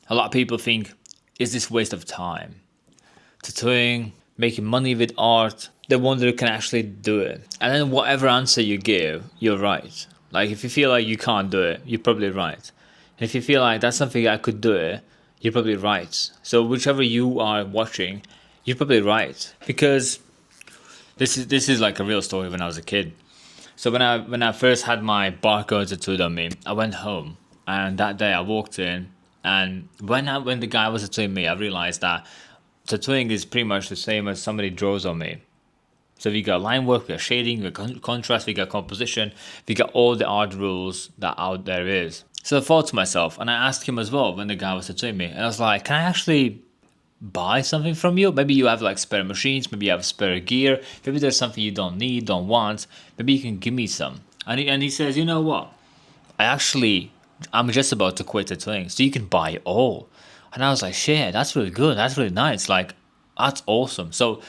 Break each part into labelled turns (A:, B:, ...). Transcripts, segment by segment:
A: A lot of people think, is this waste of time? Tattooing, making money with art, they wonder who can actually do it. And then whatever answer you give, you're right. Like if you feel like you can't do it, you're probably right. And if you feel like that's something I could do it, you're probably right. So whichever you are watching, you're probably right. Because this is like a real story when I was a kid. So when I first had my barcode tattooed on me, I went home and that day I walked in and when the guy was tattooing me, I realized that tattooing is pretty much the same as somebody draws on me. So we got line work, we got shading, we got contrast, we got composition, we got all the art rules that out there is. So I thought to myself, and I asked him as well when the guy was tattooing me, and I was like, can I actually buy something from you? Maybe you have like spare machines, maybe you have spare gear, maybe there's something you don't need, don't want, maybe you can give me some. And he says, you know what? I'm just about to quit tattooing, so you can buy it all. And I was like, shit, that's really good, that's really nice, like, that's awesome. So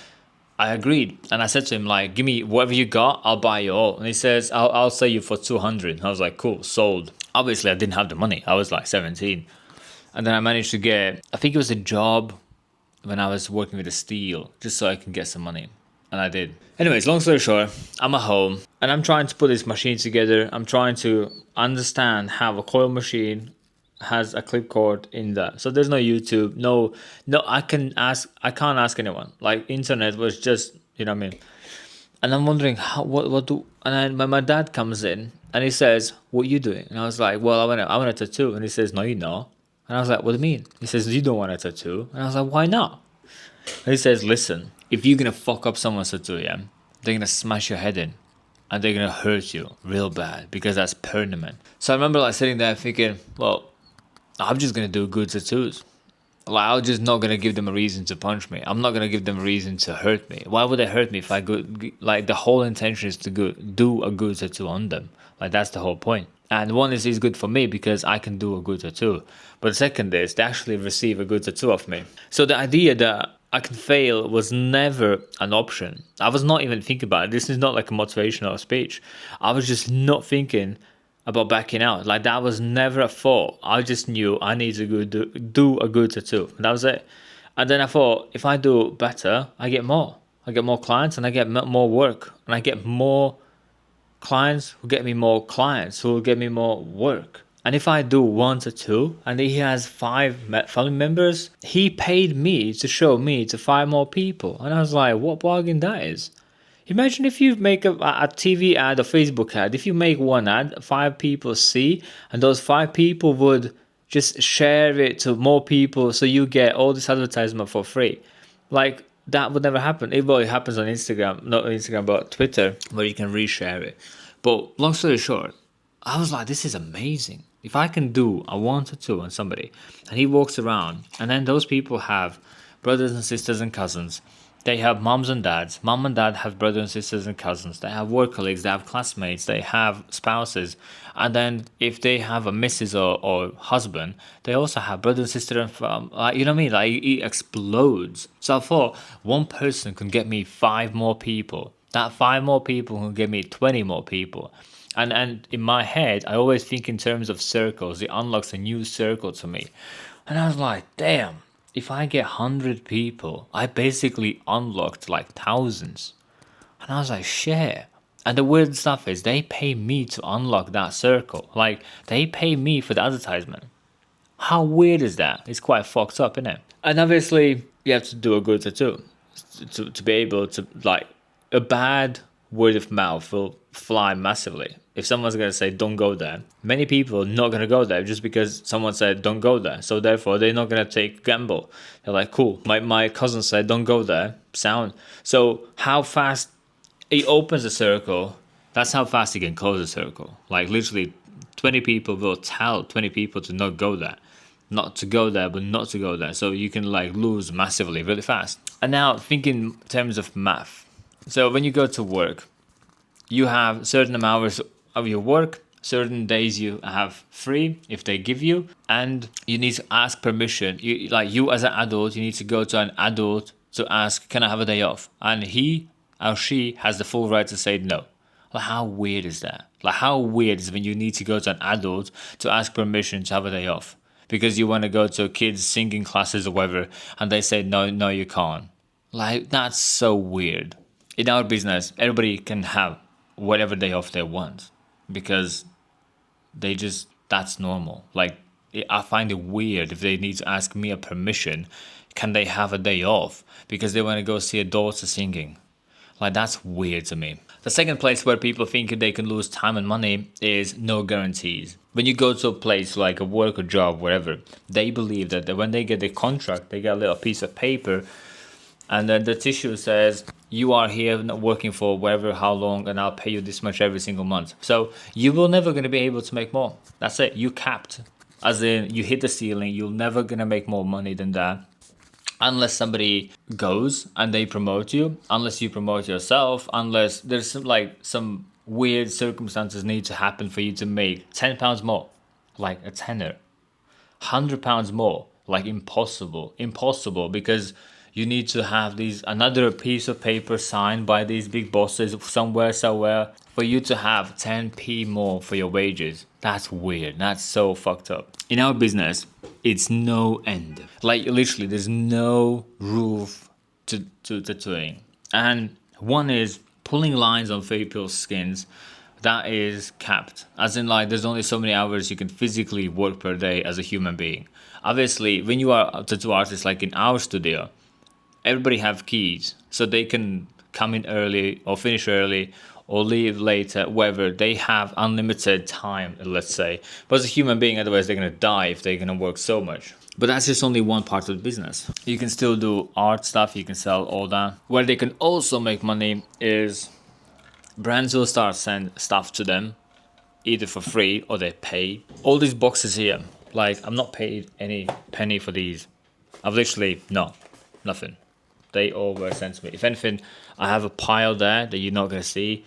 A: I agreed, and I said to him, like, give me whatever you got, I'll buy you all. And he says, I'll sell you for 200. I was like, cool, sold. Obviously, I didn't have the money. I was like 17. And then I managed to get, I think it was a job when I was working with the steel, just so I can get some money. And I did. Anyways, long story short, I'm at home and I'm trying to put this machine together. I'm trying to understand how a coil machine has a clip cord in that. So there's no YouTube, no, I can't ask anyone. Like internet was just, you know what I mean? And I'm wondering and then my dad comes in and he says, what are you doing? And I was like, well, I want a tattoo. And he says, no, you know. And I was like, what do you mean? He says, you don't want a tattoo. And I was like, why not? And he says, listen, if you're going to fuck up someone's tattoo, yeah, they're going to smash your head in. And they're going to hurt you real bad because that's permanent. So I remember like sitting there thinking, well, I'm just going to do good tattoos. Like, I'm just not going to give them a reason to punch me. I'm not going to give them a reason to hurt me. Why would they hurt me if I go, like, the whole intention is to do a good tattoo on them. Like, that's the whole point. And one is good for me because I can do a good tattoo. But the second is they actually receive a good tattoo of me. So the idea that I can fail was never an option. I was not even thinking about it. This is not like a motivational speech. I was just not thinking about backing out. Like that was never a thought. I just knew I need to do a good tattoo. And that was it. And then I thought, if I do better, I get more. I get more clients and I get more work. And I get more clients who get me more clients who will get me more work. And if I do one tattoo and he has 5 family members, he paid me to show me to 5 more people. And I was like, what bargain that is. Imagine if you make a TV ad, a Facebook ad. If you make one ad, 5 people see, and those 5 people would just share it to more people, so you get all this advertisement for free. Like, that would never happen. It happens on Instagram, not on Instagram, but Twitter, where you can reshare it. But long story short, I was like, this is amazing. If I can do a 1 to 2 on somebody, and he walks around, and then those people have brothers and sisters and cousins. They have moms and dads. Mom and dad have brothers and sisters and cousins. They have work colleagues. They have classmates. They have spouses. And then if they have a missus or husband, they also have brother and sister and like, you know what I mean? Like it explodes. So I thought one person can get me 5 more people. That 5 more people can get me 20 more people. And in my head, I always think in terms of circles. It unlocks a new circle to me. And I was like, damn. If I get 100 people, I basically unlocked like thousands. And I was like, shit. And the weird stuff is they pay me to unlock that circle. Like, they pay me for the advertisement. How weird is that? It's quite fucked up, isn't it? And obviously, you have to do a good tattoo to be able to, like, a bad word of mouth will fly massively. If someone's going to say, don't go there, many people are not going to go there just because someone said, don't go there. So therefore, they're not going to take gamble. They're like, cool, my cousin said, don't go there. Sound. So how fast it opens a circle, that's how fast you can close a circle. Like literally 20 people will tell 20 people to not go there. Not to go there, but not to go there. So you can like lose massively really fast. And now thinking in terms of math. So when you go to work, you have certain hours of your work, certain days you have free if they give you, and you need to ask permission. You as an adult, you need to go to an adult to ask, can I have a day off? And he or she has the full right to say no. Like how weird is that? Like how weird is when you need to go to an adult to ask permission to have a day off? because you want to go to kids singing classes or whatever, and they say no you can't. Like, that's so weird. In our business, everybody can have whatever day off they want because that's normal. Like, I find it weird if they need to ask me a permission, can they have a day off because they want to go see a daughter singing. Like, that's weird to me. The second place where people think they can lose time and money is no guarantees. When you go to a place like a work or job, whatever, they believe that when they get a contract, they get a little piece of paper, and then the tissue says, you are here working for whatever, how long, and I'll pay you this much every single month. So you will never going to be able to make more. That's it. You capped. As in, you hit the ceiling. You're never going to make more money than that. Unless somebody goes and they promote you. Unless you promote yourself. Unless there's some weird circumstances need to happen for you to make £10 more. Like a tenner. £100 more. Like impossible. Impossible, because you need to have another piece of paper signed by these big bosses somewhere for you to have 10p more for your wages. That's weird. That's so fucked up. In our business, it's no end. Like, literally, there's no roof to tattooing. And one is pulling lines on people's skins. That is capped. As in, like, there's only so many hours you can physically work per day as a human being. Obviously, when you are a tattoo artist, like in our studio, everybody have keys, so they can come in early or finish early or leave later, whether they have unlimited time, let's say. But as a human being, otherwise they're going to die if they're going to work so much. But that's just only one part of the business. You can still do art stuff, you can sell all that. Where they can also make money is brands will start send stuff to them, either for free or they pay. All these boxes here, like, I'm not paid any penny for these. I've literally, nothing. They all were sent to me. If anything, I have a pile there that you're not going to see,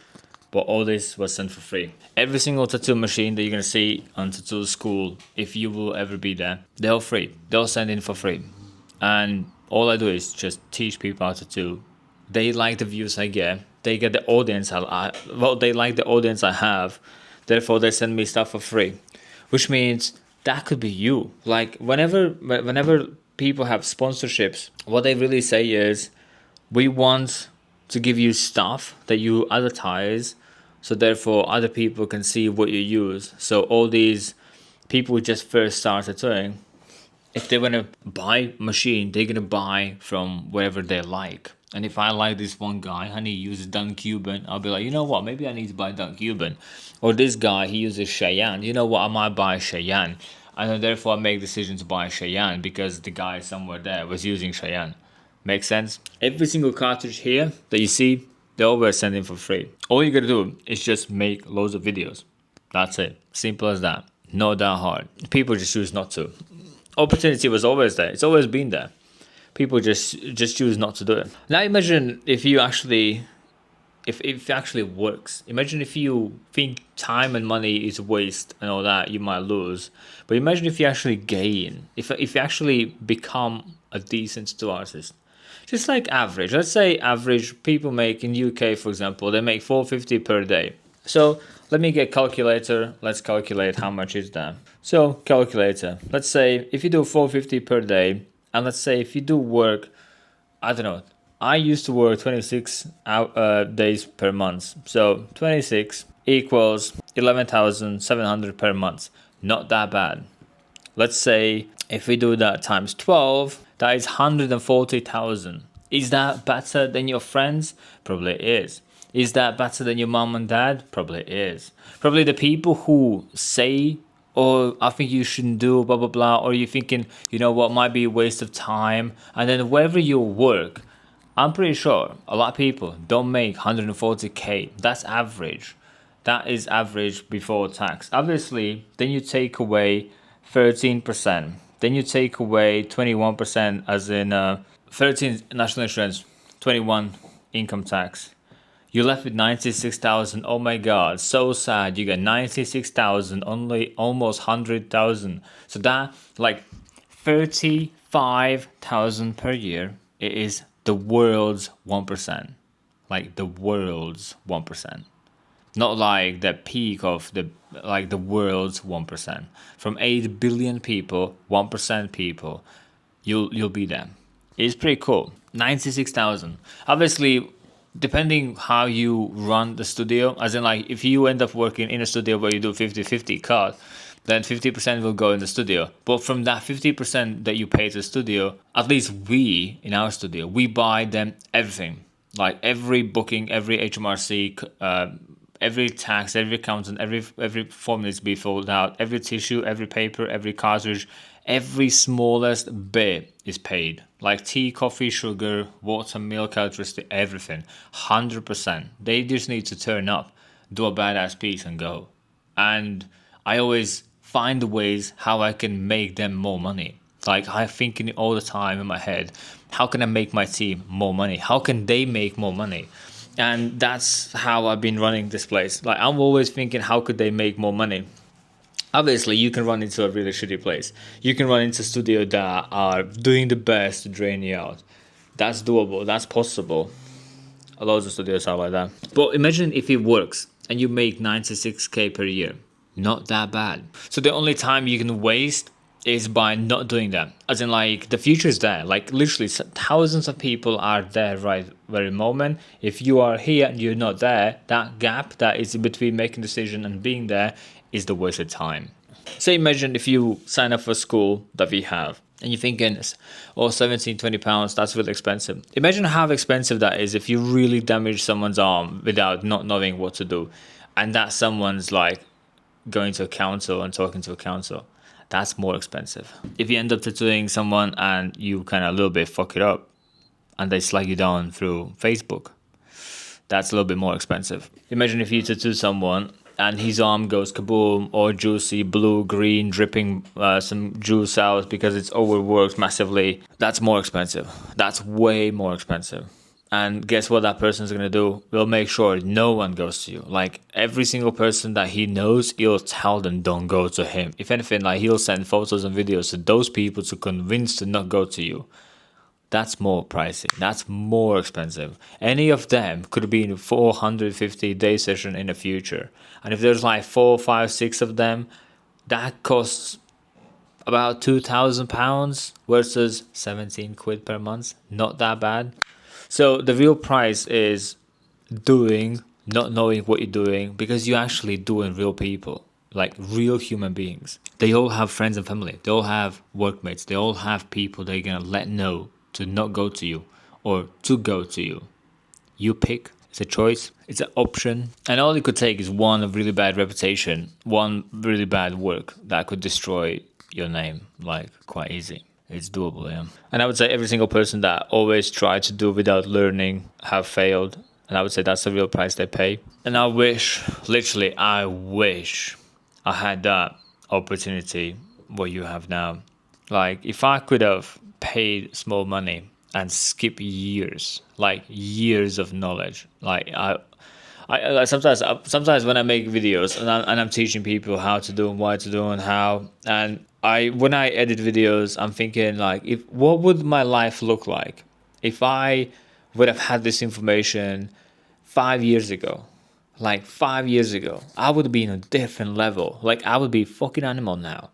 A: but all this was sent for free. Every single tattoo machine that you're going to see on tattoo school, if you will ever be there, they're all free. They'll send in for free. And all I do is just teach people how to tattoo. They like the views I get. They get the audience they like the audience I have. Therefore, they send me stuff for free. Which means that could be you. Like, whenever people have sponsorships, what they really say is, we want to give you stuff that you advertise, so therefore other people can see what you use. So all these people who just first start tattooing, if they want to buy a machine, they're going to buy from wherever they like. And if I like this one guy and he uses Dun Cuban, I'll be like, you know what, maybe I need to buy Dun Cuban. Or this guy, he uses Cheyenne, you know what, I might buy Cheyenne. And then therefore I make decision to buy Cheyenne because the guy somewhere there was using Cheyenne. Makes sense? Every single cartridge here that you see, they always send in for free. All you gotta do is just make loads of videos. That's it. Simple as that. Not that hard. People just choose not to. Opportunity was always there. It's always been there. People just choose not to do it. Now imagine if you actually... If it actually works. Imagine if you think time and money is waste and all that, you might lose. But imagine if you actually gain. If you actually become a decent tattoo artist. Just like average. Let's say average people make in UK, for example, they make $450 per day. So let me get calculator. Let's calculate how much is that. So calculator. Let's say if you do $450 per day, and let's say if you do work, I don't know, I used to work 26 days per month. So 26 equals 11,700 per month. Not that bad. Let's say if we do that times 12, that is 140,000. Is that better than your friends? Probably is. Is that better than your mom and dad? Probably is. Probably the people who say, oh, I think you shouldn't do blah, blah, blah. Or you're thinking, you know what, might be a waste of time. And then wherever you work, I'm pretty sure a lot of people don't make 140k. That's average. That is average before tax. Obviously, then you take away 13%. Then you take away 21% as in 13 national insurance, 21 income tax. You're left with 96,000. Oh my God, so sad. You get 96,000, only almost 100,000. So that, like 35,000 per year, it is the world's 1%. Like the world's 1%. not like the peak of the world's 1%. From 8 billion people, 1% people, you'll be there. It's pretty cool. 96,000. Obviously, depending how you run the studio, as in like if you end up working in a studio where you do 50-50 cut, then 50% will go in the studio. But from that 50% that you pay to the studio, at least we, in our studio, we buy them everything. Like every booking, every HMRC, every tax, every accountant, every form needs to be filled out, every tissue, every paper, every cartridge, every smallest bit is paid. Like tea, coffee, sugar, water, milk, electricity, everything. 100%. They just need to turn up, do a badass piece and go. And I always find ways how I can make them more money. Like I'm thinking all the time in my head, how can I make my team more money? How can they make more money? And that's how I've been running this place. Like I'm always thinking, how could they make more money? Obviously, you can run into a really shitty place. You can run into studio that are doing the best to drain you out. That's doable. That's possible. A lot of studios are like that. But imagine if it works and you make 96k per year. Not that bad. So the only time you can waste is by not doing that. As in, like, the future is there. Like, literally, thousands of people are there right very moment. If you are here and you're not there, that gap that is in between making decision and being there is the wasted time. So imagine if you sign up for a school that we have and you're thinking, oh, 17, 20 pounds, that's really expensive. Imagine how expensive that is if you really damage someone's arm without not knowing what to do. And that someone's like going to a council and talking to a council. That's more expensive. If you end up tattooing someone and you kind of a little bit fuck it up and they slag you down through Facebook, that's a little bit more expensive. Imagine if you tattoo someone and his arm goes kaboom, or juicy, blue, green, dripping some juice out because it's overworked massively. That's more expensive. That's way more expensive. And guess what that person's going to do? Will make sure no one goes to you. Like every single person that he knows, he'll tell them don't go to him. If anything, like he'll send photos and videos to those people to convince to not go to you. That's more pricey. That's more expensive. Any of them could be in a 450-day session in the future. And if there's like 4, 5, 6 of them, that costs about £2,000 versus 17 quid per month. Not that bad. So the real price is doing, not knowing what you're doing, because you're actually doing real people, like real human beings. They all have friends and family. They all have workmates. They all have people they're going to let know to not go to you or to go to you. You pick. It's a choice. It's an option. And all it could take is one really bad reputation, one really bad work that could destroy your name, like quite easy. It's doable, yeah. And I would say every single person that always tried to do without learning have failed. And I would say that's the real price they pay. And I wish, literally, I wish I had that opportunity what you have now. Like, if I could have paid small money and skip years, like years of knowledge, like I sometimes when I make videos and I'm teaching people how to do and why to do and how, and when I edit videos, I'm thinking like, what would my life look like if I would have had this information 5 years ago? Like 5 years ago, I would be in a different level. Like I would be fucking animal now.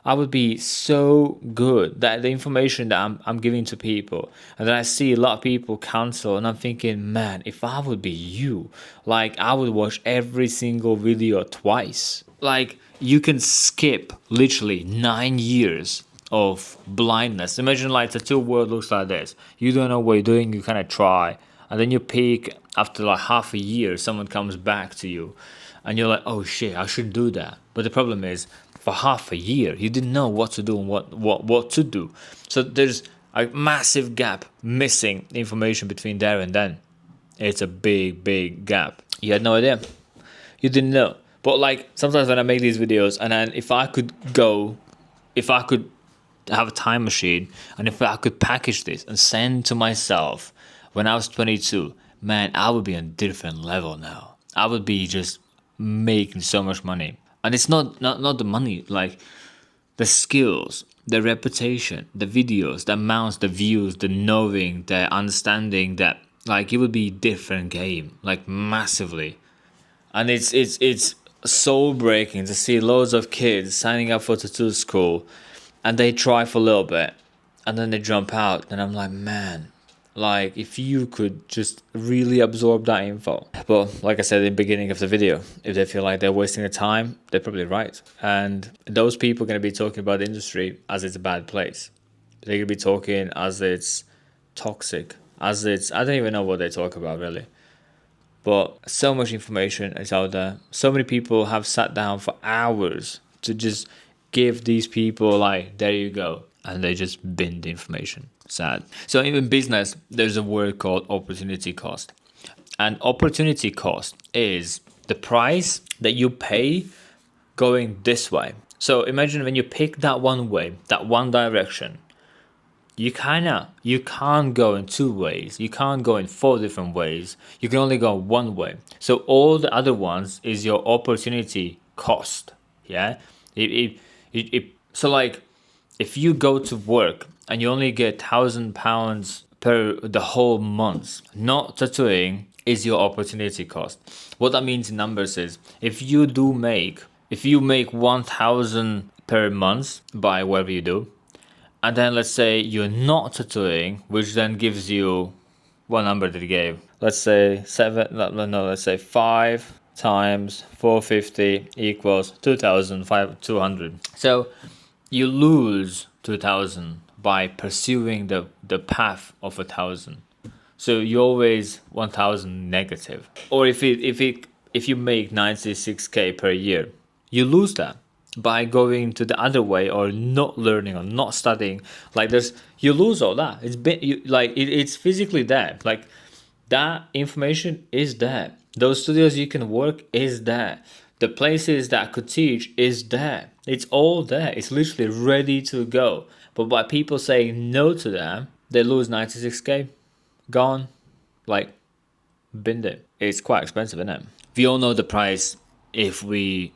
A: I would be so good that the information that I'm giving to people, and then I see a lot of people cancel, and I'm thinking, man, if I would be you, like I would watch every single video twice. Like you can skip literally 9 years of blindness. Imagine like the tattoo world looks like this. You don't know what you're doing, you kind of try, and then you peak after like half a year, someone comes back to you, and you're like, oh shit, I should do that. But the problem is, for half a year, you didn't know what to do and what to do. So there's a massive gap missing information between there and then. It's a big gap. You had no idea. You didn't know. But like sometimes when I make these videos, and then if I could have a time machine, and if I could package this and send to myself when I was 22, man, I would be on a different level now. I would be just making so much money. And it's not the money, like the skills, the reputation, the videos, the amounts, the views, the knowing, the understanding that like it would be a different game, like massively. And it's soul breaking to see loads of kids signing up for tattoo school, and they try for a little bit, and then they jump out, and I'm like, man, like if you could just really absorb that info. But like I said in the beginning of the video, if they feel like they're wasting their time, they're probably right. And those people are going to be talking about the industry as it's a bad place. They're going to be talking as it's toxic, as it's, I don't even know what they talk about really. But so much information is out there. So many people have sat down for hours to just give these people like, there you go. And they just bin the information. Sad. So in business, there's a word called opportunity cost. And opportunity cost is the price that you pay going this way. So imagine when you pick that one way, that one direction, you can't go in two ways. You can't go in 4 different ways. You can only go one way. So all the other ones is your opportunity cost. Yeah. So like, if you go to work and you only get £1,000 per the whole month, not tattooing is your opportunity cost. What that means in numbers is if you make 1,000 per month by whatever you do, and then let's say you're not tattooing, which then gives you what number did it give? Let's say 5 times 450 equals 2,200. So you lose 2,000 by pursuing the path of 1,000. So you always 1,000 negative. Or if you make 96k per year, you lose that by going to the other way or not learning or not studying. Like you lose all that. It's physically there. Like that information is there. Those studios you can work is there. The places that could teach is there. It's all there. It's literally ready to go. But by people saying no to them, they lose 96k. Gone. Like, binned it. It's quite expensive, isn't it? We all know the price if we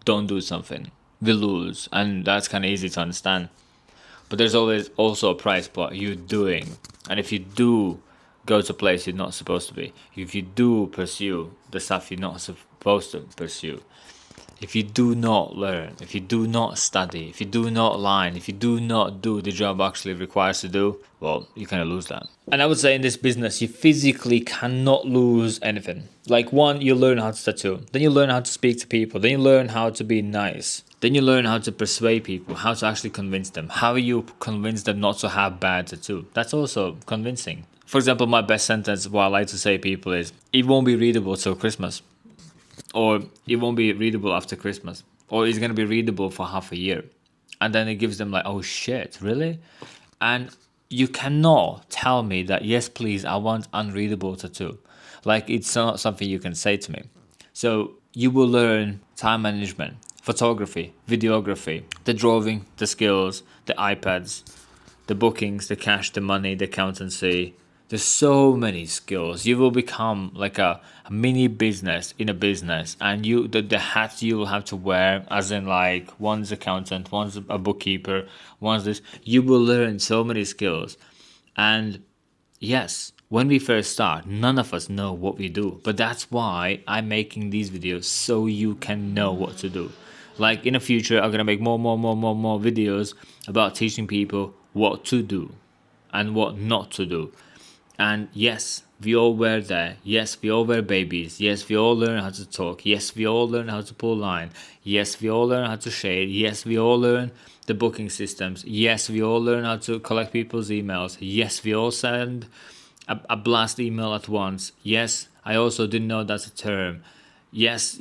A: don't do something. We lose. And that's kind of easy to understand. But there's always also a price for you doing. And if you do go to a place you're not supposed to be, if you do pursue the stuff you're not supposed to pursue, if you do not learn, if you do not study, if you do not learn, if you do not do the job actually requires to do, well, you kind of lose that. And I would say in this business, you physically cannot lose anything. Like one, you learn how to tattoo. Then you learn how to speak to people. Then you learn how to be nice. Then you learn how to persuade people, how to actually convince them. How you convince them not to have bad tattoo. That's also convincing. For example, my best sentence, what I like to say to people is, it won't be readable till Christmas. Or it won't be readable after Christmas. Or it's going to be readable for half a year. And then it gives them like, oh shit, really? And you cannot tell me that, yes, please, I want unreadable tattoo. Like it's not something you can say to me. So you will learn time management, photography, videography, the drawing, the skills, the iPads, the bookings, the cash, the money, the accountancy. There's so many skills. You will become like a mini business in a business, and the hats you will have to wear, as in like one's accountant, one's a bookkeeper, one's this. You will learn so many skills. And yes, when we first start, none of us know what we do. But that's why I'm making these videos, so you can know what to do. Like in the future, I'm gonna make more videos about teaching people what to do and what not to do. And yes, we all were there. Yes, we all were babies. Yes, we all learn how to talk. Yes, we all learn how to pull line. Yes, we all learn how to shade. Yes, we all learn the booking systems. Yes, we all learn how to collect people's emails. Yes, we all send a blast email at once. Yes, I also didn't know that's a term. Yes.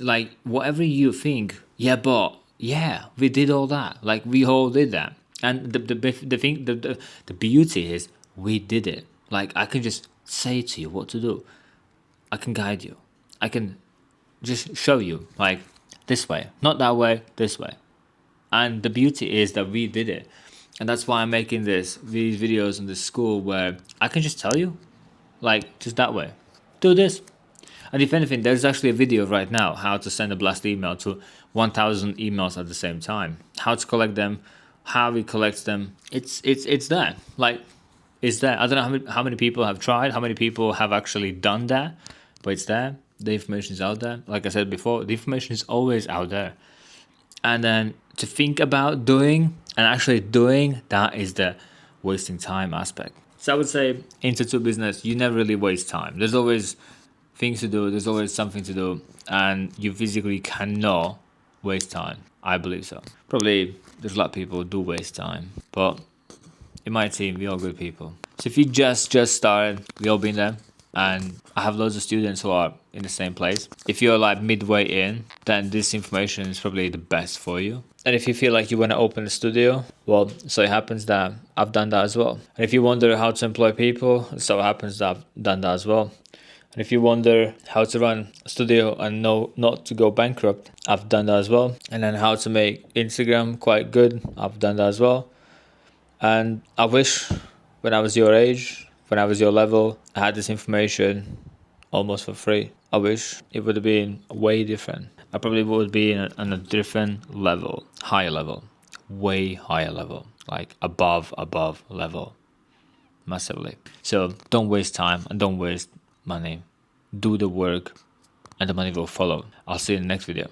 A: Like whatever you think. Yeah, but yeah, we did all that. Like we all did that. And the beauty is, we did it. Like I can just say to you what to do. I can guide you. I can just show you like this way, not that way, this way. And the beauty is that we did it. And that's why I'm making these videos in this school where I can just tell you, like just that way, do this. And if anything, there's actually a video right now how to send a blast email to 1,000 emails at the same time, how to collect them, how we collect them. It's there. Like it's there. I don't know how many people have tried, how many people have actually done that, but it's there. the information is out there. Like I said before, the information is always out there. And then to think about doing and actually doing, that is the wasting time aspect. So I would say in tattoo business, you never really waste time. There's always things to do. There's always something to do. And you physically cannot waste time. I believe so. Probably there's a lot of people who do waste time. But in my team, we all good people. So if you just started, we all been there. And I have loads of students who are in the same place. If you're like midway in, then this information is probably the best for you. And if you feel like you want to open a studio, well, so it happens that I've done that as well. And if you wonder how to employ people, so it happens that I've done that as well. And if you wonder how to run a studio and know not to go bankrupt, I've done that as well. And then how to make Instagram quite good, I've done that as well. And I wish when I was your age, when I was your level, I had this information almost for free. I wish it would have been way different. I probably would be on a different level, higher level, way higher level, like above level, massively. So don't waste time and don't waste money. Do the work and the money will follow. I'll see you in the next video.